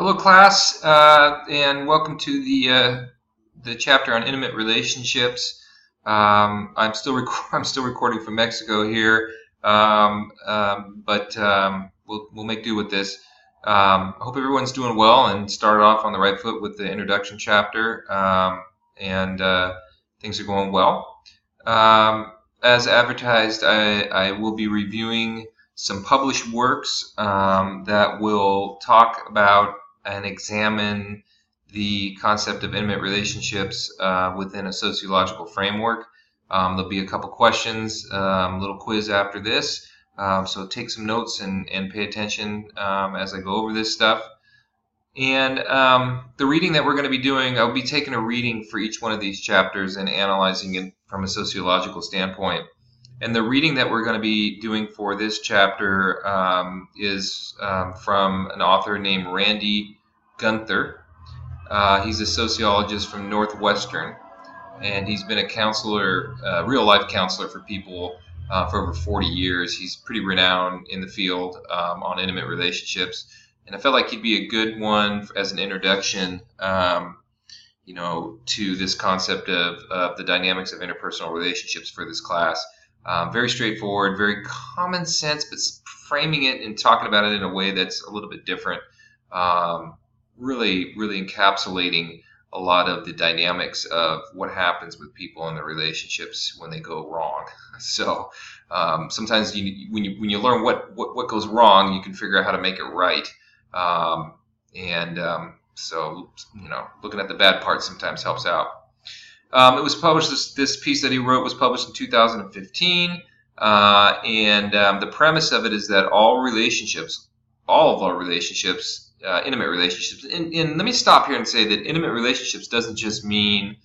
Hello, class, and welcome to the chapter on intimate relationships. I'm still recording from Mexico here, but we'll make do with this. I hope everyone's doing well and started off on the right foot with the introduction chapter, and things are going well. As advertised, I will be reviewing some published works that will talk about and examine the concept of intimate relationships within a sociological framework. There'll be a couple questions, a little quiz after this. So take some notes and pay attention as I go over this stuff. And the reading that we're going to be doing, I'll be taking a reading for each one of these chapters and analyzing it from a sociological standpoint. And the reading that we're going to be doing for this chapter is from an author named Randy Gunther. He's a sociologist from Northwestern, and he's been a counselor, real-life counselor for people for over 40 years. He's pretty renowned in the field on intimate relationships, and I felt like he'd be a good one as an introduction to this concept of the dynamics of interpersonal relationships for this class. Very straightforward, very common sense, but framing it and talking about it in a way that's a little bit different. Really encapsulating a lot of the dynamics of what happens with people in their relationships when they go wrong. So sometimes when you learn what goes wrong, you can figure out how to make it right. So looking at the bad parts sometimes helps out. It was published. This piece that he wrote was published in 2015, and the premise of it is that all of our relationships, intimate relationships, and let me stop here and say that intimate relationships doesn't just mean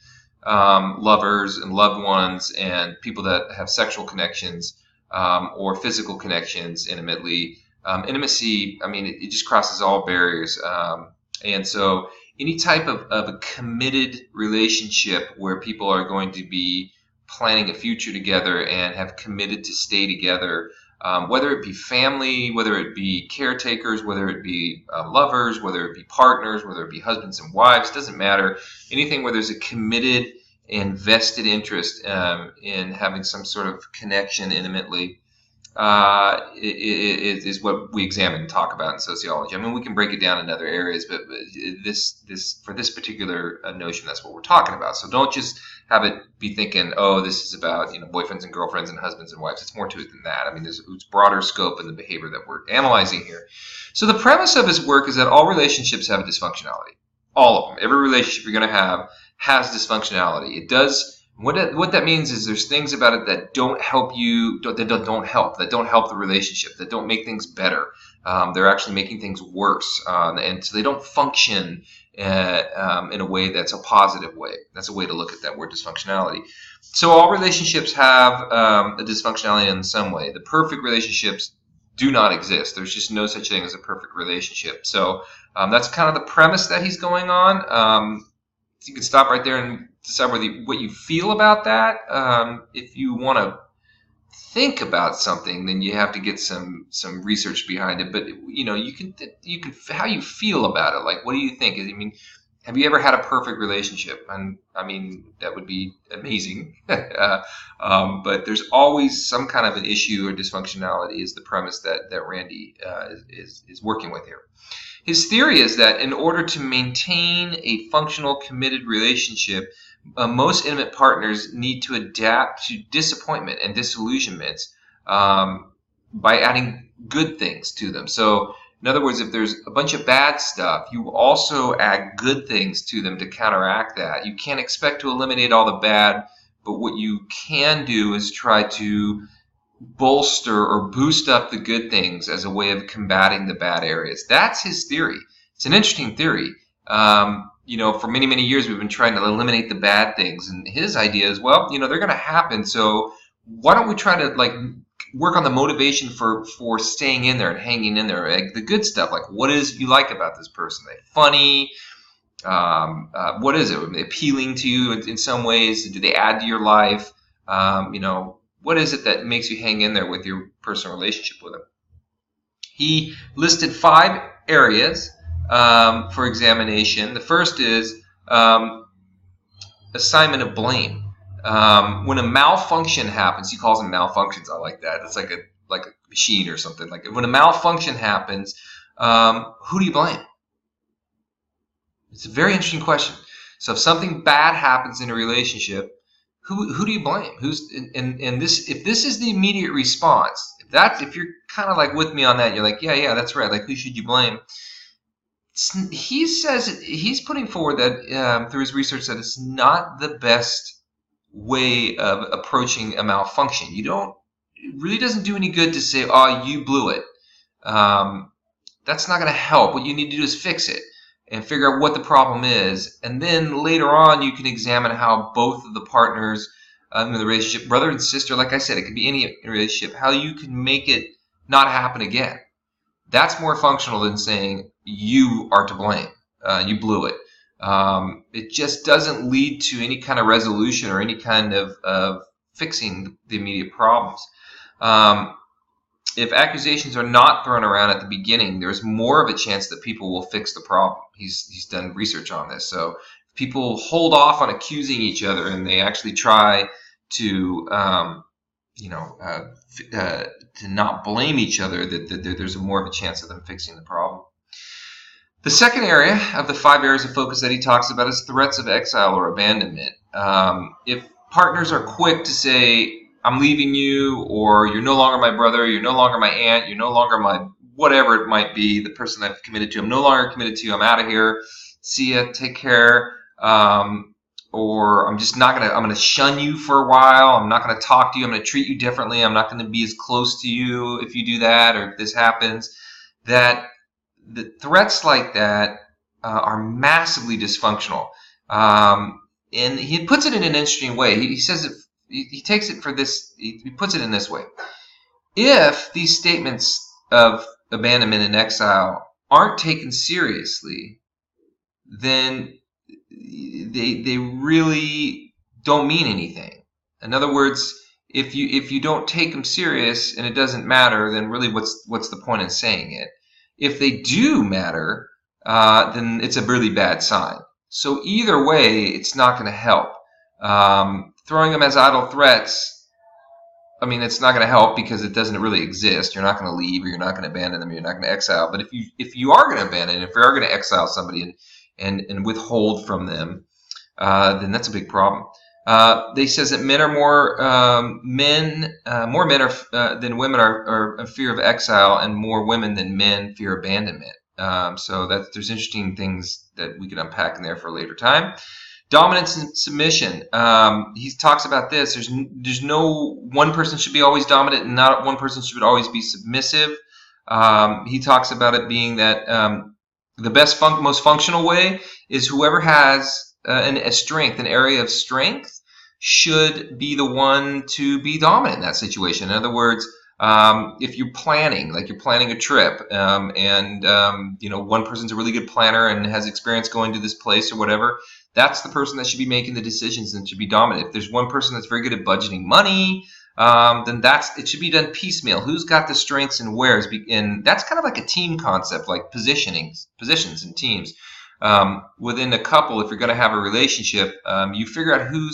lovers and loved ones and people that have sexual connections or physical connections intimately. Intimacy, I mean, it just crosses all barriers, and so any type of a committed relationship where people are going to be planning a future together and have committed to stay together, whether it be family, whether it be caretakers, whether it be lovers, whether it be partners, whether it be husbands and wives, doesn't matter. Anything where there's a committed and vested interest in having some sort of connection intimately is what we examine and talk about in sociology. I mean, we can break it down in other areas, but for this particular notion, that's what we're talking about. So don't just have it be thinking, oh, this is about boyfriends and girlfriends and husbands and wives. It's more to it than that. I mean, there's broader scope in the behavior that we're analyzing here. So the premise of his work is that all relationships have a dysfunctionality. All of them. Every relationship you're going to have has dysfunctionality. It does. What that means is there's things about it that don't help you, that don't help the relationship, that don't make things better. They're actually making things worse, and so they don't function in a way that's a positive way. That's a way to look at that word dysfunctionality. So all relationships have a dysfunctionality in some way. The perfect relationships do not exist. There's just no such thing as a perfect relationship. So that's kind of the premise that he's going on. So you can stop right there and decide what you feel about that. If you want to think about something, then you have to get some research behind it. But you can how you feel about it. Like, what do you think? I mean, have you ever had a perfect relationship? And I mean, that would be amazing. But there's always some kind of an issue or dysfunctionality is the premise that Randy is working with here. His theory is that in order to maintain a functional, committed relationship, most intimate partners need to adapt to disappointment and disillusionment by adding good things to them. So, in other words, if there's a bunch of bad stuff, you also add good things to them to counteract that. You can't expect to eliminate all the bad, but what you can do is try to bolster or boost up the good things as a way of combating the bad areas. That's his theory. It's an interesting theory. For many, many years we've been trying to eliminate the bad things, and his idea is, well, they're going to happen. So why don't we try to work on the motivation for staying in there and hanging in there, like the good stuff. Like, what is you like about this person? Are they funny? What is it? Are they appealing to you in some ways? Do they add to your life? What is it that makes you hang in there with your personal relationship with them? He listed 5 areas for examination. The first is assignment of blame. When a malfunction happens, he calls them malfunctions. I like that. It's like a machine or something. Like when a malfunction happens, who do you blame? It's a very interesting question. So if something bad happens in a relationship, who do you blame? Who's and this, if this is the immediate response, if you're kind of like with me on that, you're like, yeah, that's right. Like, who should you blame? He says he's putting forward that through his research that it's not the best way of approaching a malfunction. It really doesn't do any good to say, oh, you blew it. That's not going to help. What you need to do is fix it and figure out what the problem is. And then later on, you can examine how both of the partners in the relationship, brother and sister, like I said, it could be any relationship, how you can make it not happen again. That's more functional than saying you are to blame. You blew it. It just doesn't lead to any kind of resolution or any kind of fixing the immediate problems. If accusations are not thrown around at the beginning, there's more of a chance that people will fix the problem. He's done research on this. So if people hold off on accusing each other and they actually try to to not blame each other, that there's more of a chance of them fixing the problem. The second area of the 5 areas of focus that he talks about is threats of exile or abandonment. If partners are quick to say, I'm leaving you, or you're no longer my brother, you're no longer my aunt, you're no longer my whatever it might be, the person I've committed to, I'm no longer committed to you, I'm out of here, see ya, take care, or I'm going to shun you for a while, I'm not going to talk to you, I'm going to treat you differently, I'm not going to be as close to you if you do that, or if this happens, that the threats like that are massively dysfunctional. And he puts it in an interesting way. He says he takes it for this, he puts it in this way. If these statements of abandonment and exile aren't taken seriously, then they really don't mean anything. In other words, if you don't take them serious and it doesn't matter, then really what's the point in saying it? If they do matter, then it's a really bad sign. So either way, it's not going to help. Throwing them as idle threats, I mean, it's not going to help because it doesn't really exist. You're not going to leave, or you're not going to abandon them, or you're not going to exile. But if you are going to abandon, if you are going to exile somebody and withhold from them, then that's a big problem. They says that men are more men than women are in fear of exile, and more women than men fear abandonment. So there's interesting things that we can unpack in there for a later time. Dominance and submission. He talks about this. There's no one person should be always dominant, and not one person should always be submissive. He talks about it being that the best, most functional way is whoever has an area of strength, should be the one to be dominant in that situation. In other words, if you're planning a trip, and one person's a really good planner and has experience going to this place or whatever, that's the person that should be making the decisions and should be dominant. If there's one person that's very good at budgeting money, then it should be done piecemeal. Who's got the strengths and wheres? And that's kind of like a team concept, like positions and teams. Within a couple, if you're going to have a relationship, you figure out who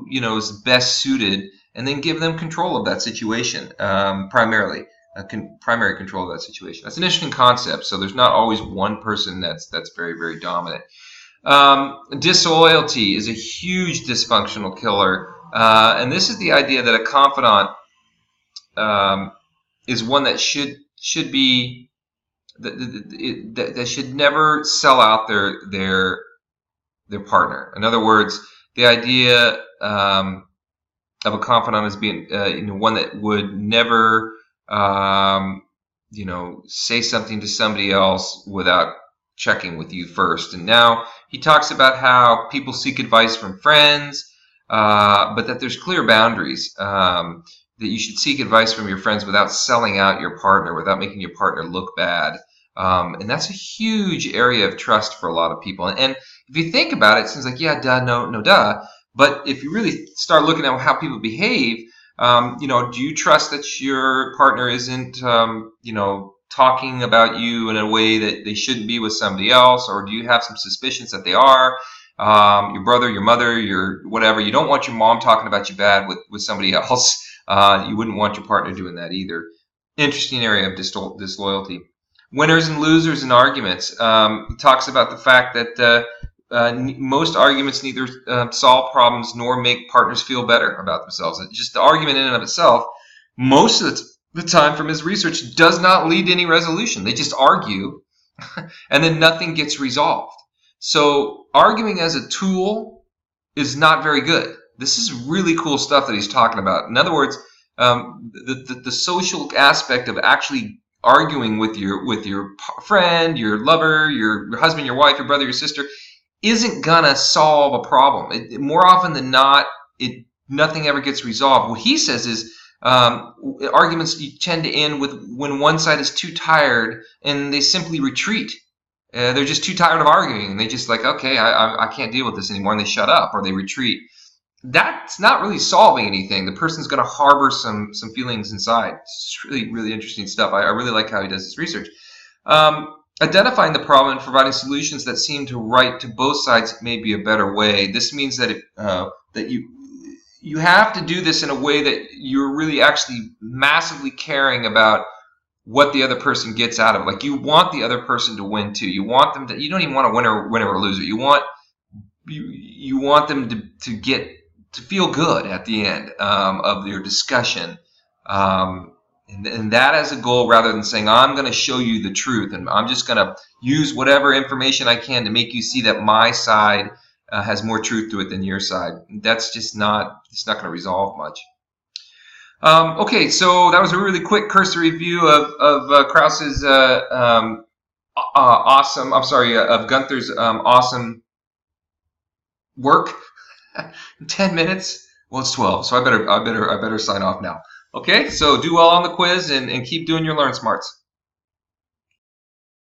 is best suited, and then give them control of that situation, primary control of that situation. That's an interesting concept. So there's not always one person that's very, very dominant. Disloyalty is a huge dysfunctional killer, and this is the idea that a confidant is one that should be that should never sell out their partner. In other words, the idea of a confidant as being one that would never say something to somebody else without checking with you first. And now he talks about how people seek advice from friends, but that there's clear boundaries, that you should seek advice from your friends without selling out your partner, without making your partner look bad. And that's a huge area of trust for a lot of people. And if you think about it, it seems like, yeah, duh, no, duh. But if you really start looking at how people behave, do you trust that your partner isn't, talking about you in a way that they shouldn't be with somebody else, or do you have some suspicions that they are? Your brother, your mother, your whatever. You don't want your mom talking about you bad with somebody else. You wouldn't want your partner doing that either. Interesting area of disloyalty. Winners and losers in arguments. He talks about the fact that most arguments neither solve problems nor make partners feel better about themselves. It's just the argument in and of itself, most of the time from his research, does not lead to any resolution. They just argue, and then nothing gets resolved. So arguing as a tool is not very good. This is really cool stuff that he's talking about. In other words, the social aspect of actually arguing with your friend, your lover, your husband, your wife, your brother, your sister, isn't gonna solve a problem. More often than not, nothing ever gets resolved. What he says is arguments tend to end with when one side is too tired and they simply retreat. They're just too tired of arguing, and they just like, okay, I can't deal with this anymore, and they shut up or they retreat. That's not really solving anything. The person's going to harbor some feelings inside. It's really, really interesting stuff. I really like how he does this research. Identifying the problem and providing solutions that seem to right to both sides may be a better way. This means that you have to do this in a way that you're really actually massively caring about what the other person gets out of it. Like, you want the other person to win too. You want them to. You don't even want a winner or loser. You want them to feel good at the end of your discussion. And that as a goal, rather than saying, I'm going to show you the truth and I'm just going to use whatever information I can to make you see that my side has more truth to it than your side. That's just it's not going to resolve much. Okay, so that was a really quick cursory view of Krauss's of Gunther's awesome work. 10 minutes. Well, it's 12, so I better sign off now. Okay, so do well on the quiz and keep doing your Learn Smarts.